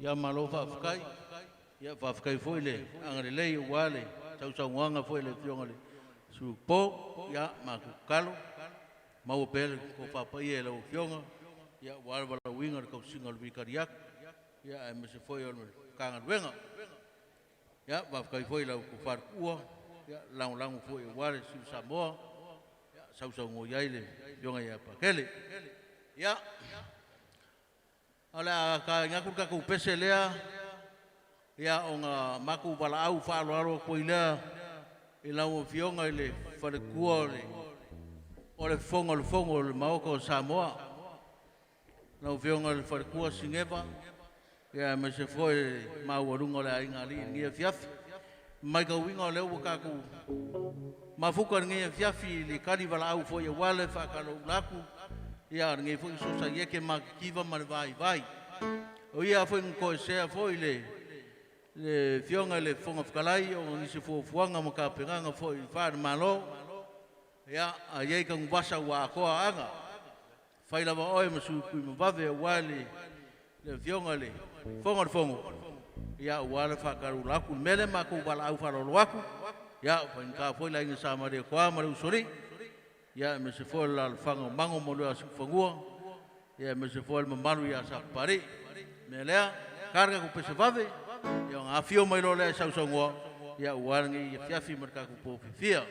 ia malo whawhakai, ia whawhakai fwoi le, angare lei wale, tau wanga fwoi le fionga le, su po, ia maku kalo, mau pele ko whapai e lau fionga, ia wale wala winga le kau singa le vikariak, ia e mese fwoi o kanga wenga, ia whawhakai fwoi lau ko wharkua, ia langu fwoi wale su Samoa, ia sau ngo iai le, fionga ia pakele, ia, ala ka ngaku ka ku pese lea ia onga maku bala au fa alo ko ila ila o fionga ile fa le kuole o le fongo le maoko Samoa na o fionga le fa le kua singeva ia me se foi mau rungo le ainga li ni fiafi mai ka winga le o ka ku mafuka ngi fiafi le kali bala au foi wale fa ka lo laku ia ngi foi so sa ye ke makiva mal vai o ia foi ko se foi le fionga le fonga fkalai o ngi se fo fuanga mo ka penganga foi fa malo ia a ye ka ngwasa wa ko anga fai lava oi mo su ku mo vave wale le fionga le fonga fongo ia wale fa ka laku mele ma ko bala au fa lo waku ia foi ka foi la ngi sa ma de ko ma lu sori ia me se foi la fango mango mo lo su fangua ia me se foi mo malu ia sa pare me lea carga ku pese vave ia nga fio mai lo le sa songo ia wangi ia fiafi marka ku po fia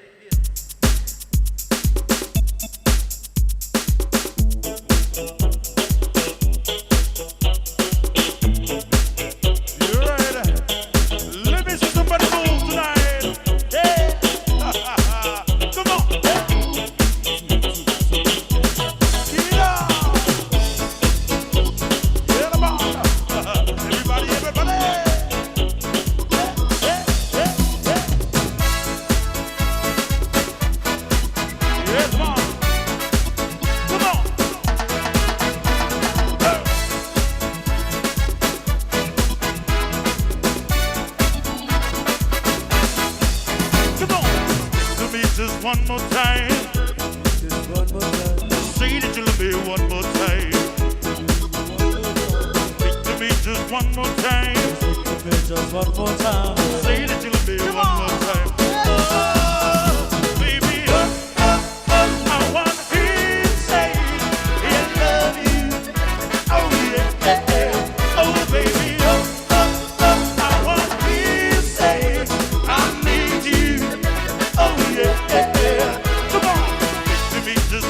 one more time. Just one more time. Say that you love me one more time. Speak to me just one more time. Speak to me just one more time. Say that you love me one more time. Oh, baby, I want to hear you say I love you. Oh yeah, oh baby, I want to hear you say I need you. Oh yeah.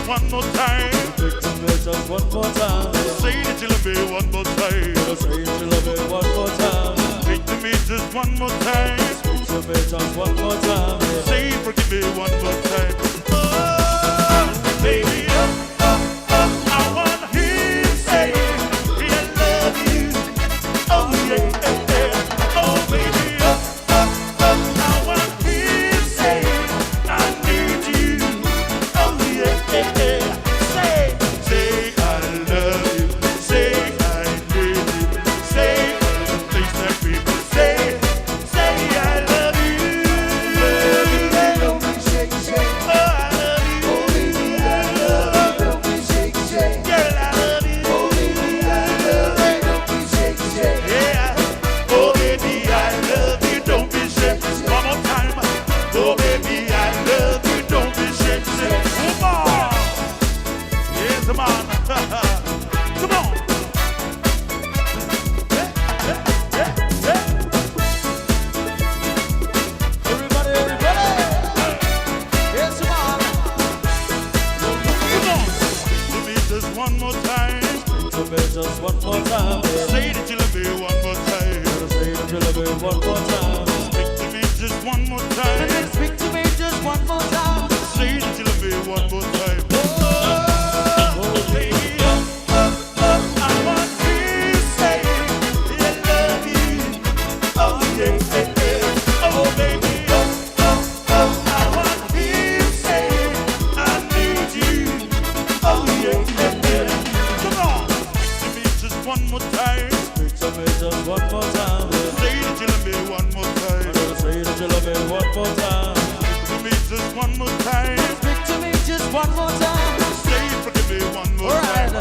One more time. Speak to me just one more time. Say that you love me one more time. Say that you love me one more time. Speak to me just one more time. Speak to me just one more time. Say forgive me one more time. Oh, baby, I wanna hear you say I love you. Oh yeah, oh baby, I wanna hear you say I need you. Oh yeah. just one more time. Say that you love me one more time. Say that you love me one more time. Speak to me just one more time. Speak to me just one more time. Say that you love me one more time. Oh, baby, I want to say I love you. Oh, yeah, yeah, yeah. Oh, baby, I want to say I need you. Oh, yeah, yeah, yeah. Come on. Speak to me just one more time. Speak to me just one more time. Say that you love me one more time. Say that you love me one more time. Speak to me just one more time. Speak to me just one more time. Say it for me one more time.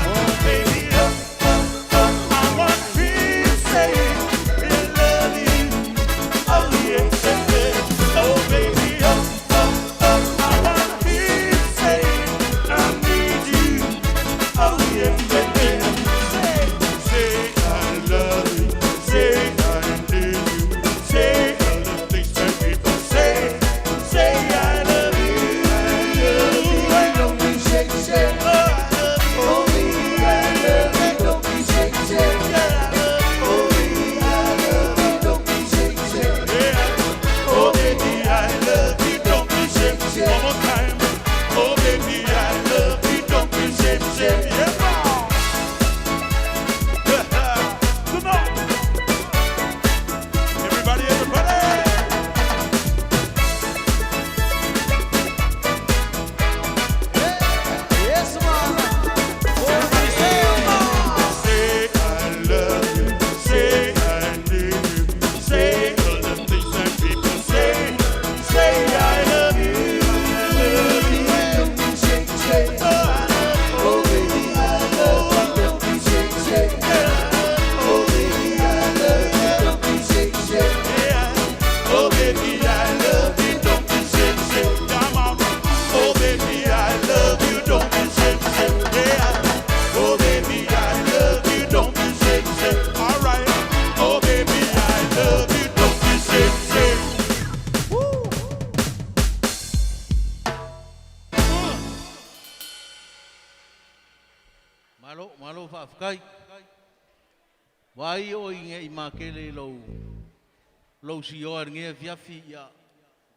Oh, baby, I want to say I love you. Oh, yeah, yeah. Oh, baby, I want to say I need you. Oh, yeah, yeah, yeah. Say I love you. Say I need you. Say all the things that people say. Say I love you. Don't be shake, shake. Oh, baby, I love you. Don't be shake, shake. Oh, baby, I love you. Don't be shake, shake. Yeah. Oh, baby, I love you. Don't be shake, shake. One more time. Oh, baby, I love you. Don't be shake, shake. Yeah. Come on. Everybody, everybody. Yes, man. Everybody say, Say I love you. Say I need you. Say all the things that people say. Say I love you. Don't be shake, shake. Oh, baby, I love you. Don't be shake, shake. Oh, baby, I love you. Don't be shake, shake. Yeah. Oh, baby, I love you. Don't be shake, shake. Come on. Oh, baby, I love you. Don't be shake, shake. Yeah. Oh, baby, I love you. Don't be shake, shake. All right. Oh, baby, I love you. Don't be shake, shake. Malo whaafukai. Wai o inge I makele lo si o nge fiafi ia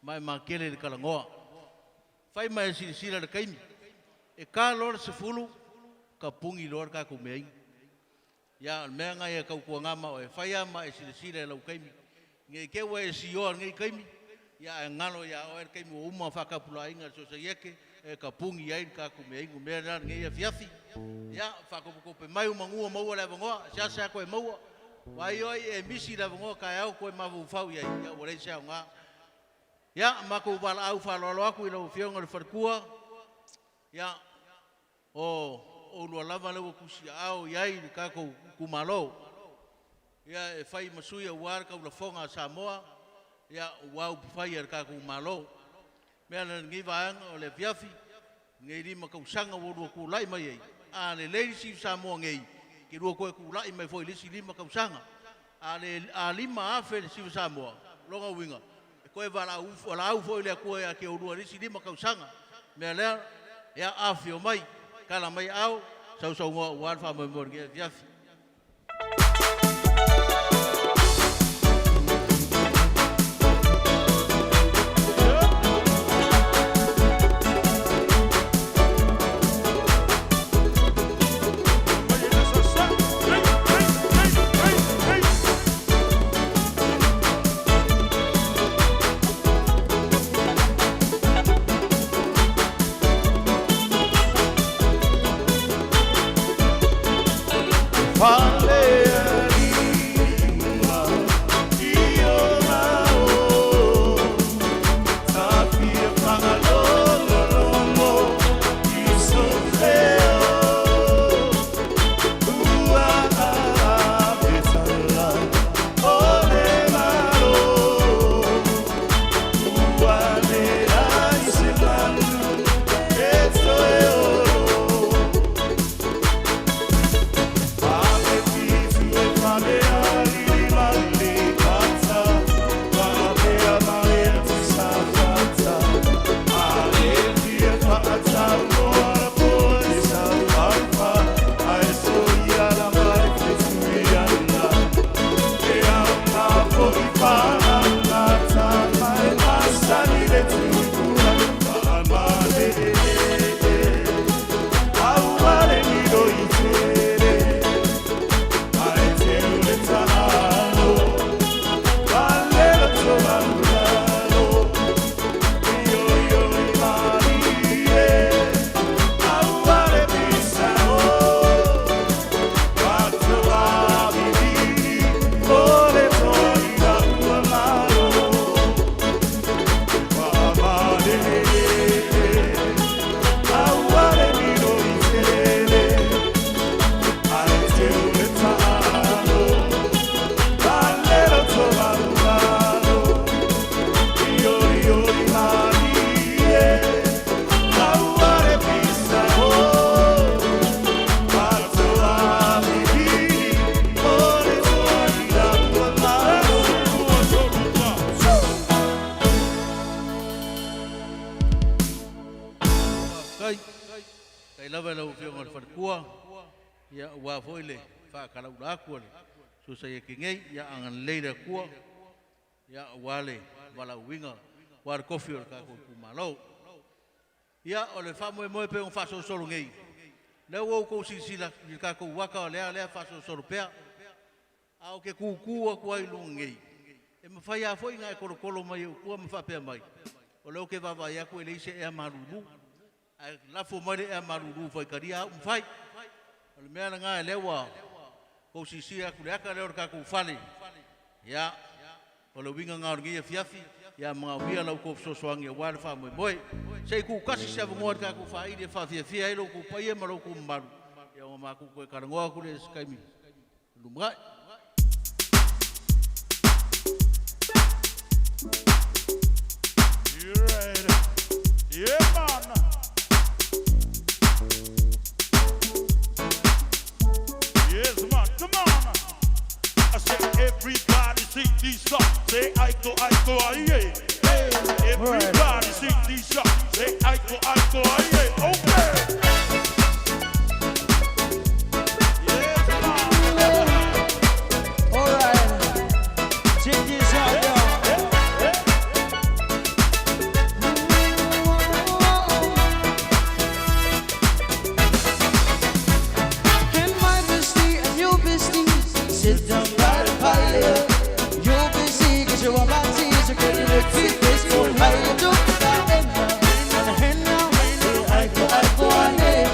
mai makele de kalangoa. Fai mai sila de kaimi. E ka lor se fulu ka pungi lor ka kumei. Ya mea ngai e kau kua ngama o e fai ama e sila lau kaimi. Nge ke wa e si o nge kaimi. Ya e ngalo ya o e kaimi o uma whakapula inga so se yeke e ka pungi ai ka kumei ngumea na nge e fiafi. Ya whakapukope mai umangua maua le vangoa, siasa koe maua. Wai oi e misi le vangoa kai au koe mavu fau ia ia ore se nga. Ya mako bala au falolo aku i lau fionga le farkua. Ya o lo lava le kusi au iai le kako kumalo. Ya e fai masuia war ka ula fonga Samoa. Ya wau fai er kako kumalo. Mea le ngiva o le fiafi. Ngai lima kausanga wodu ku lai mai ai. A le leisi Samoa ngai. Ki rua koe ku lai mai foi lisi lima kausanga. A lima afe le si Samoa. Longa winga. Koe wala au foi le koe a ke urua lisi lima kausanga. Mea lea ya afe o mai. Kala mai au. Sau ngoa uan wha mai mor ngai fiafi. kai lava lau fionga le whanakua, ia ua foi le whakalau la akua le, so sa ia kingei, ia angan leira kua, ia wale, wala winga, wale kofi o le kako pumalau. Ia o le whamoe moe pe on whaso solo ngei. Leo wau kou sisila, i kako waka o lea whaso solo pea, au ke kukua kua i lunga ngei. E mawhai a foi ngai kolo mai o kua mawhapea mai. O leo ke wawa ia koe leise ea maruru. Ai lafo mai ea maruru fai karia au mwhai. O le mea na ngai lewa. Kou sisia kule aka leo raka kou whale. Ia. O le winga ngā ringia fiafi. Ia mga wia lau kou sosoangi a wale wha moe moe. Sei kou kasi sia vangoa raka kou wha ide wha fiafia e lau kou paia ma lau kou maru. Ia o ma kou koe karangoa kule skaimi. Lumrai. You ready? Yeah, man. Yes, man. Come on. I say everybody sing these songs. Say aiko, aye. Hey, everybody sing these songs. Say aiko, aye. Okay. Yes, man. All right. Check this out, y'all. Sit down by the fire. You'll be seeing cause you want my tears. You're getting a feet this cold. How you do that? And now, I go on there.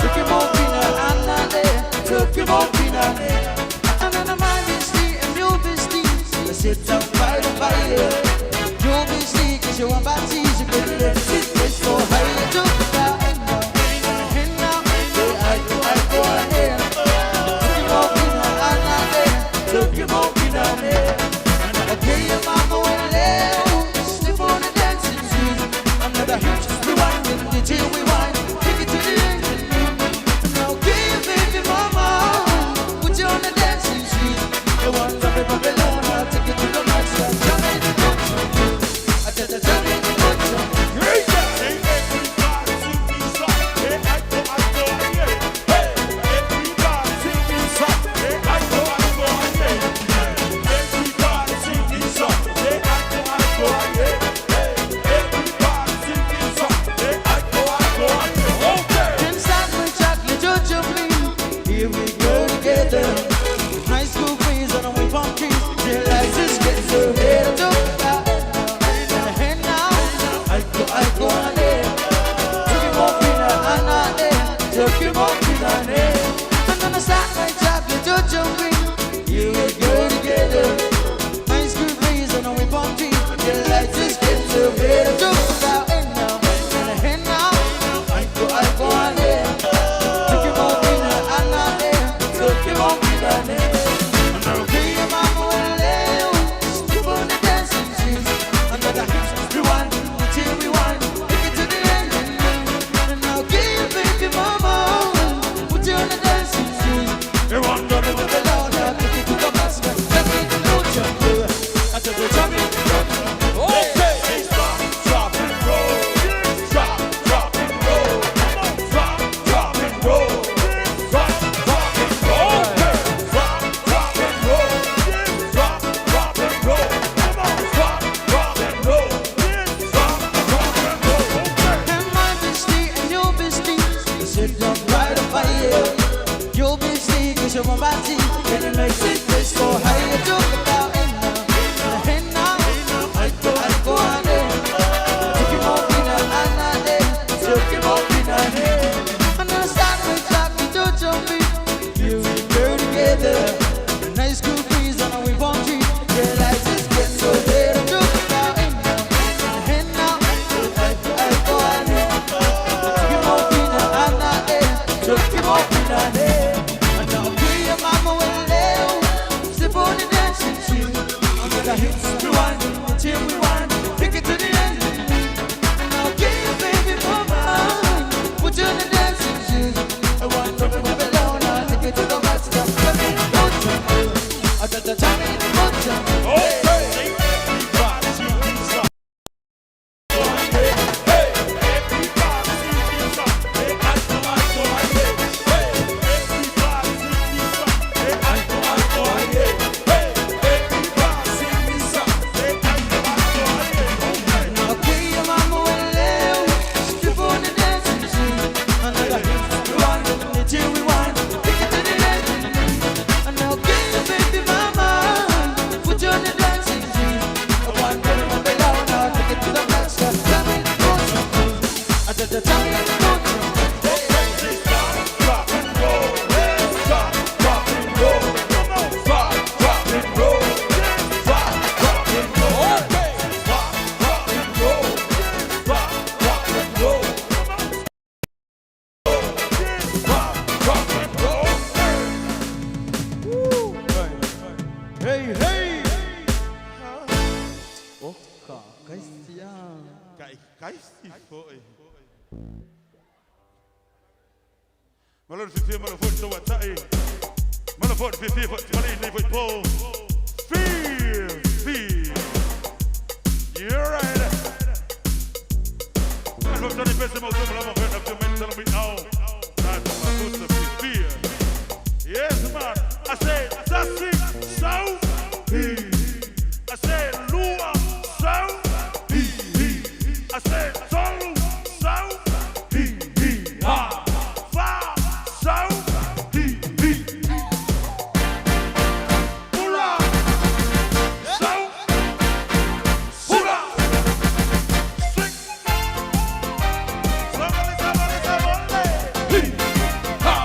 Took him off in I'm not there. Took him off in and then I'm majesty and you'll be steam. Sit down by the fire. You'll be seeing cause you want my tears. You're getting a feet this cold. How you do that? And now, I go on there. Took him off in a nail. Okay, your mama went down. Slip on the dancing shoes. Another huge rewind until we wind. Take it to the end. Now give baby mama. Put you on the dancing shoes. The one from the Babylon. I'll take it to the max. Jump in the coach. I tell the jump in the coach. Took him off in a day. And now, your mama will live. the champion. Rock and roll. Rock and roll. Come on. Rock and roll. Rock and roll. Okay. Rock and roll. Rock and roll. Rock and roll. Hey, hey! Oka, Kaisia. Kai si foi. Malor fifi malor fort so watai. Malor fort fifi fort mali ni fort po. Feel. You're right. I'm from Johnny Pesimo to Malama friend of the mental me now. That's my foot of fear. Yes man. I say Zassi South. I say Lua South. I said, Zolu, South, Far, South, Hurrah, South, Hurrah, sing, somebody, ha,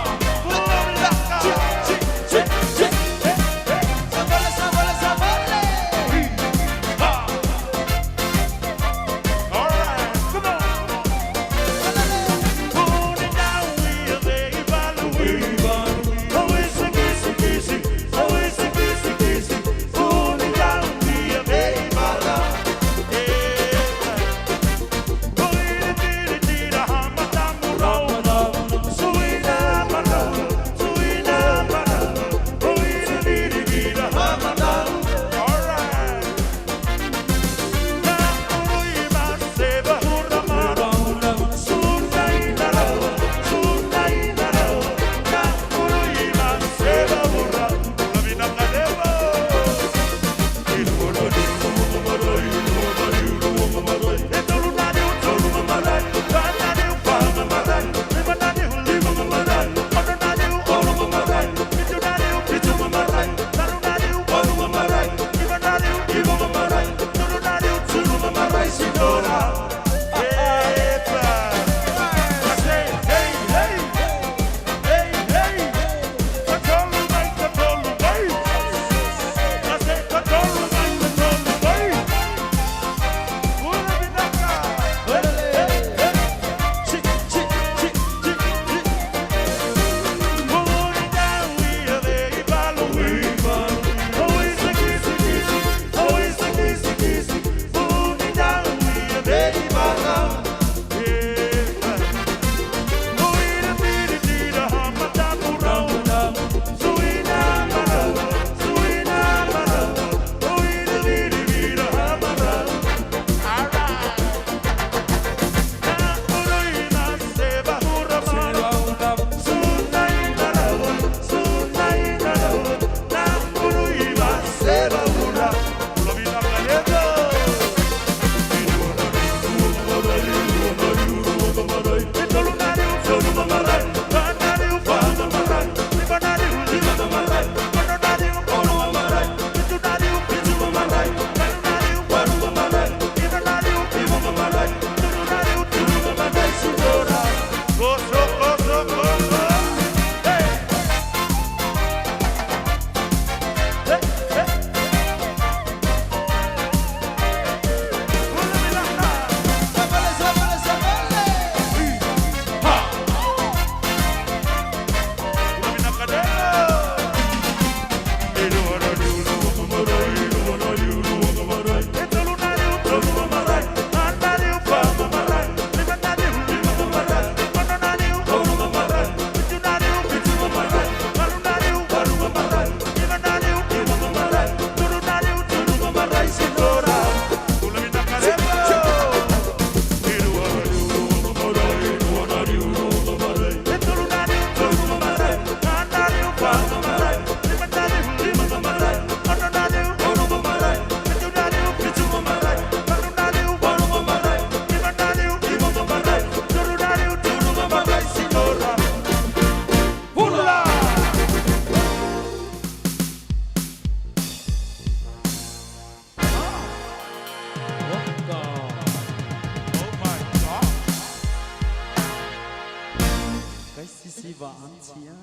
Siva Antia.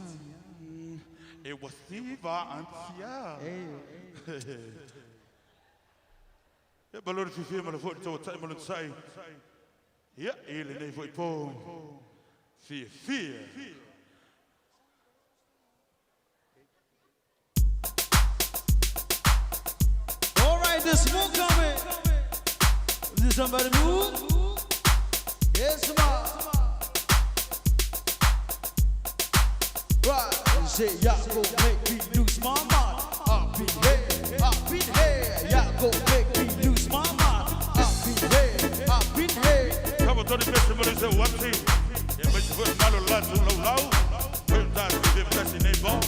It was Siva Antia. Yeah, but Lord, if you feel my foot to a time on the side. Yeah, ele nem foi pô. Fear. All right, this one coming. Is this somebody move? Yes, ma. Right, say y'all go make me lose my mind. Up in here, y'all go make me lose my mind. Up in here. Acaba todo esse mundo dizer o assim. E mas se for malo lá do low. Foi dar de pressa nem bom.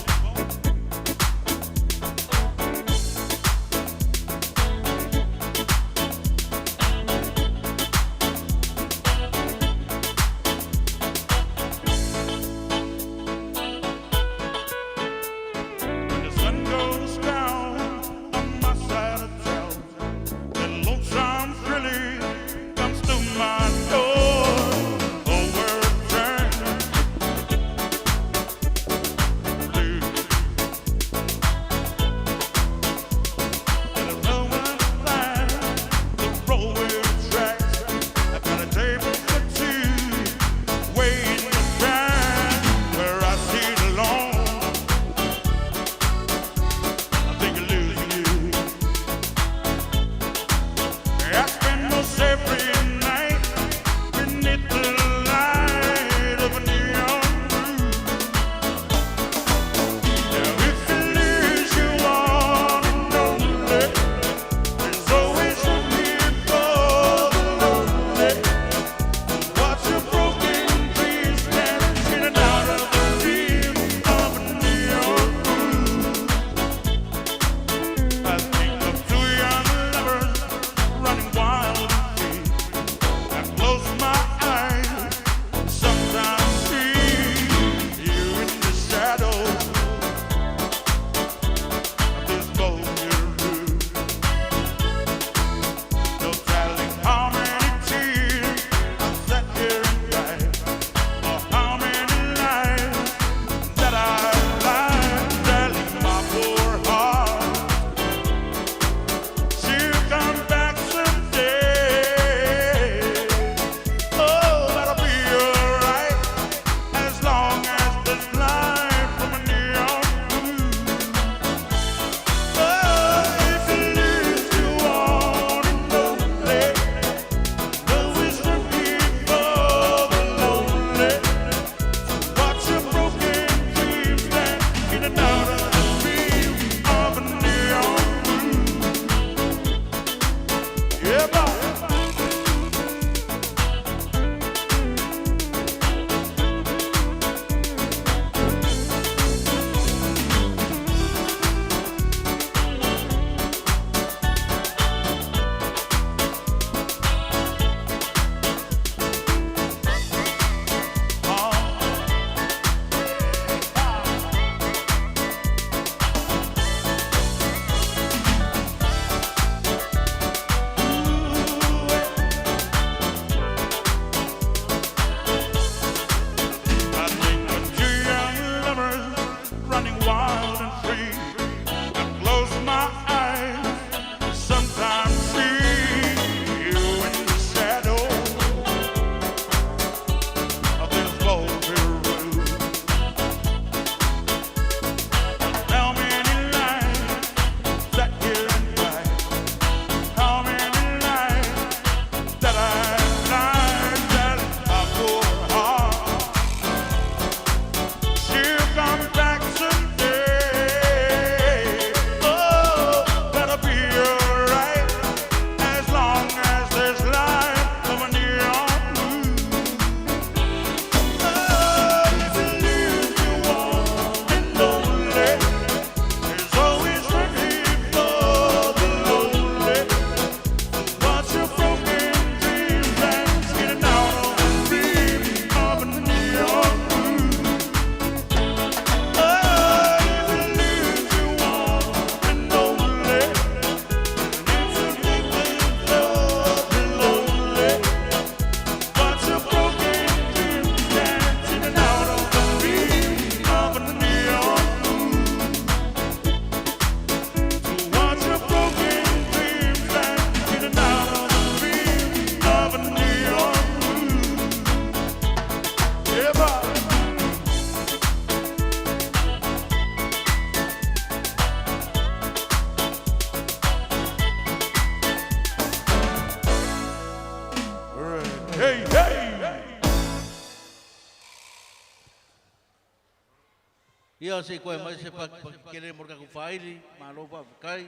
Ia se koe mai se pakele morka ku faili, malo pa kai.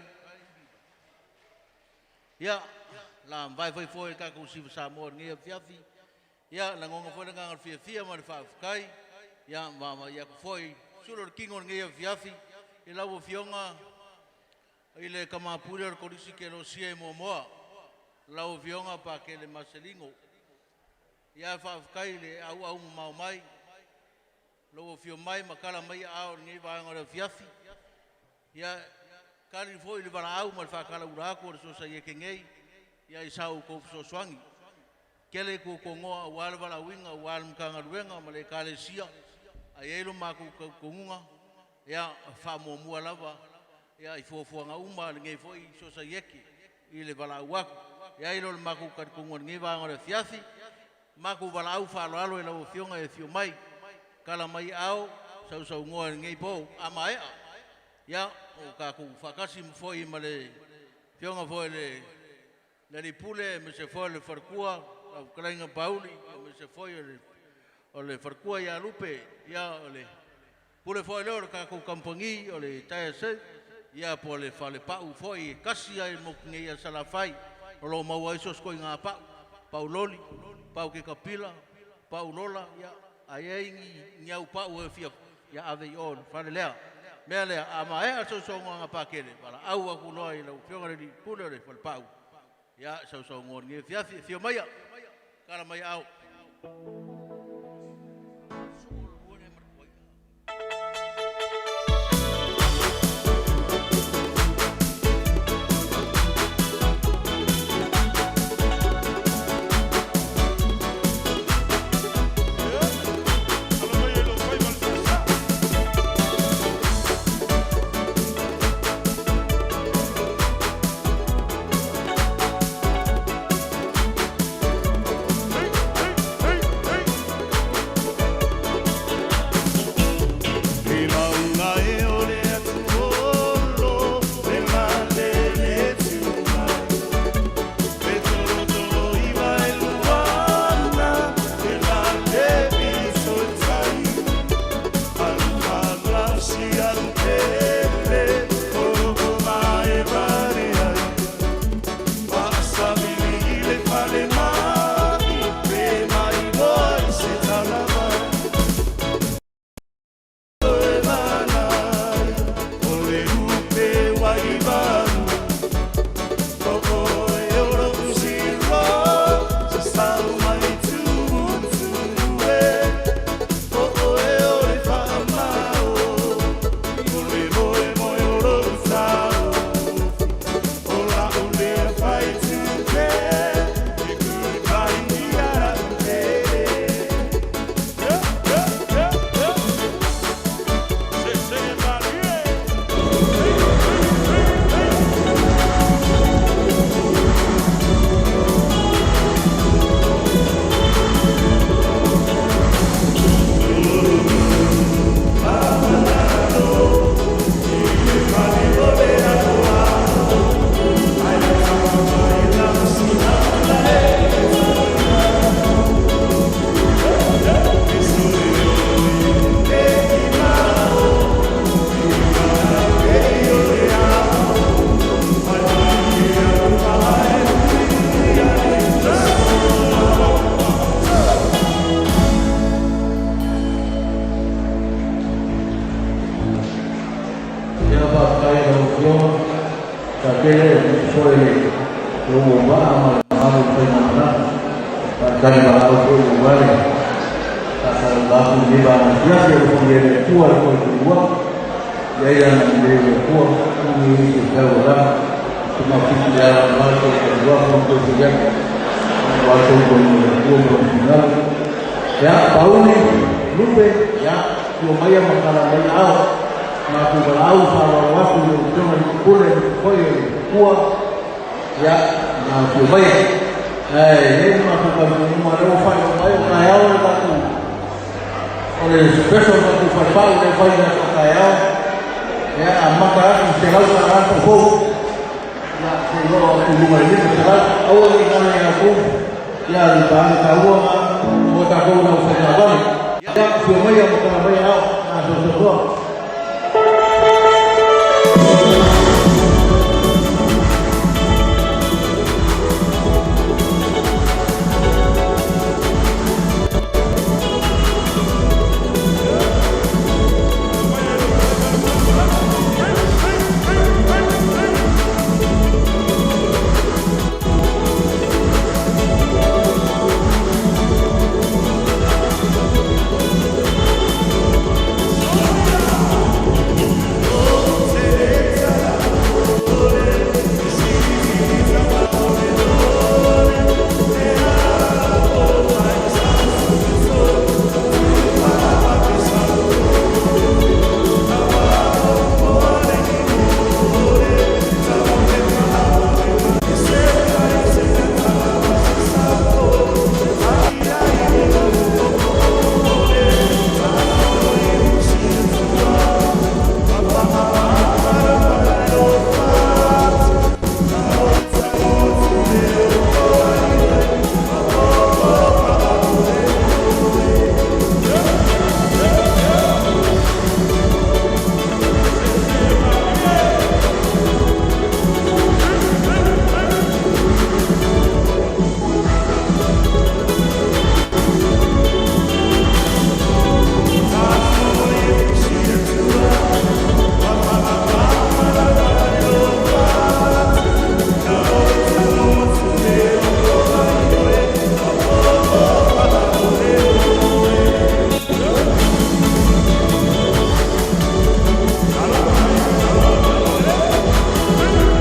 Ia la vai foi ka ku si sa mo ngia fiafi. Ia la ngonga foi nga fia ma fa kai. Ia mama ia foi sulo kingo ngia fiafi. Ila wo fionga ile kama pule ko disi ke lo sie mo mo. La wo fionga pa ke le maselingo. Ia fa kai le au mau mai. Lo fio mai makala mai ao ngi va ngora fiafi. Ia kali foi le bara au mal fa kala ura ko so sa ye kengei. Ia isau ko so swangi. Kele ko ngoa wal bala winga wal mkanga ruenga male kale sia. Aielo maku kongunga. Ia fa mo mua lava. Ia ifo nga uma ngi foi so sa yeki. Ile bala wak. Ia ilo maku ka kongunga ngi va ngora fiafi. Maku bala au fa lo ilo fionga e fio mai. Kala mai au sau ngoa ngai po ama ea ya o ka ku fakasi foi male fionga foi le pule me se foi le farkua au klainga pauli me se foi le farkua ya lupe ya le pule foi le ka ku kampangi o le tae se ya po le fale pau foi kasi ai mo ngai sala fai o lo mau ai sos ko nga pa pauloli pau ke kapila paulola ya ai nyau pa o fia ya ave on fale lea mele ama e so nga pa kele para au ku noi lo fionga di pulo le fal pau ya so ngon nge fia mai kala mai au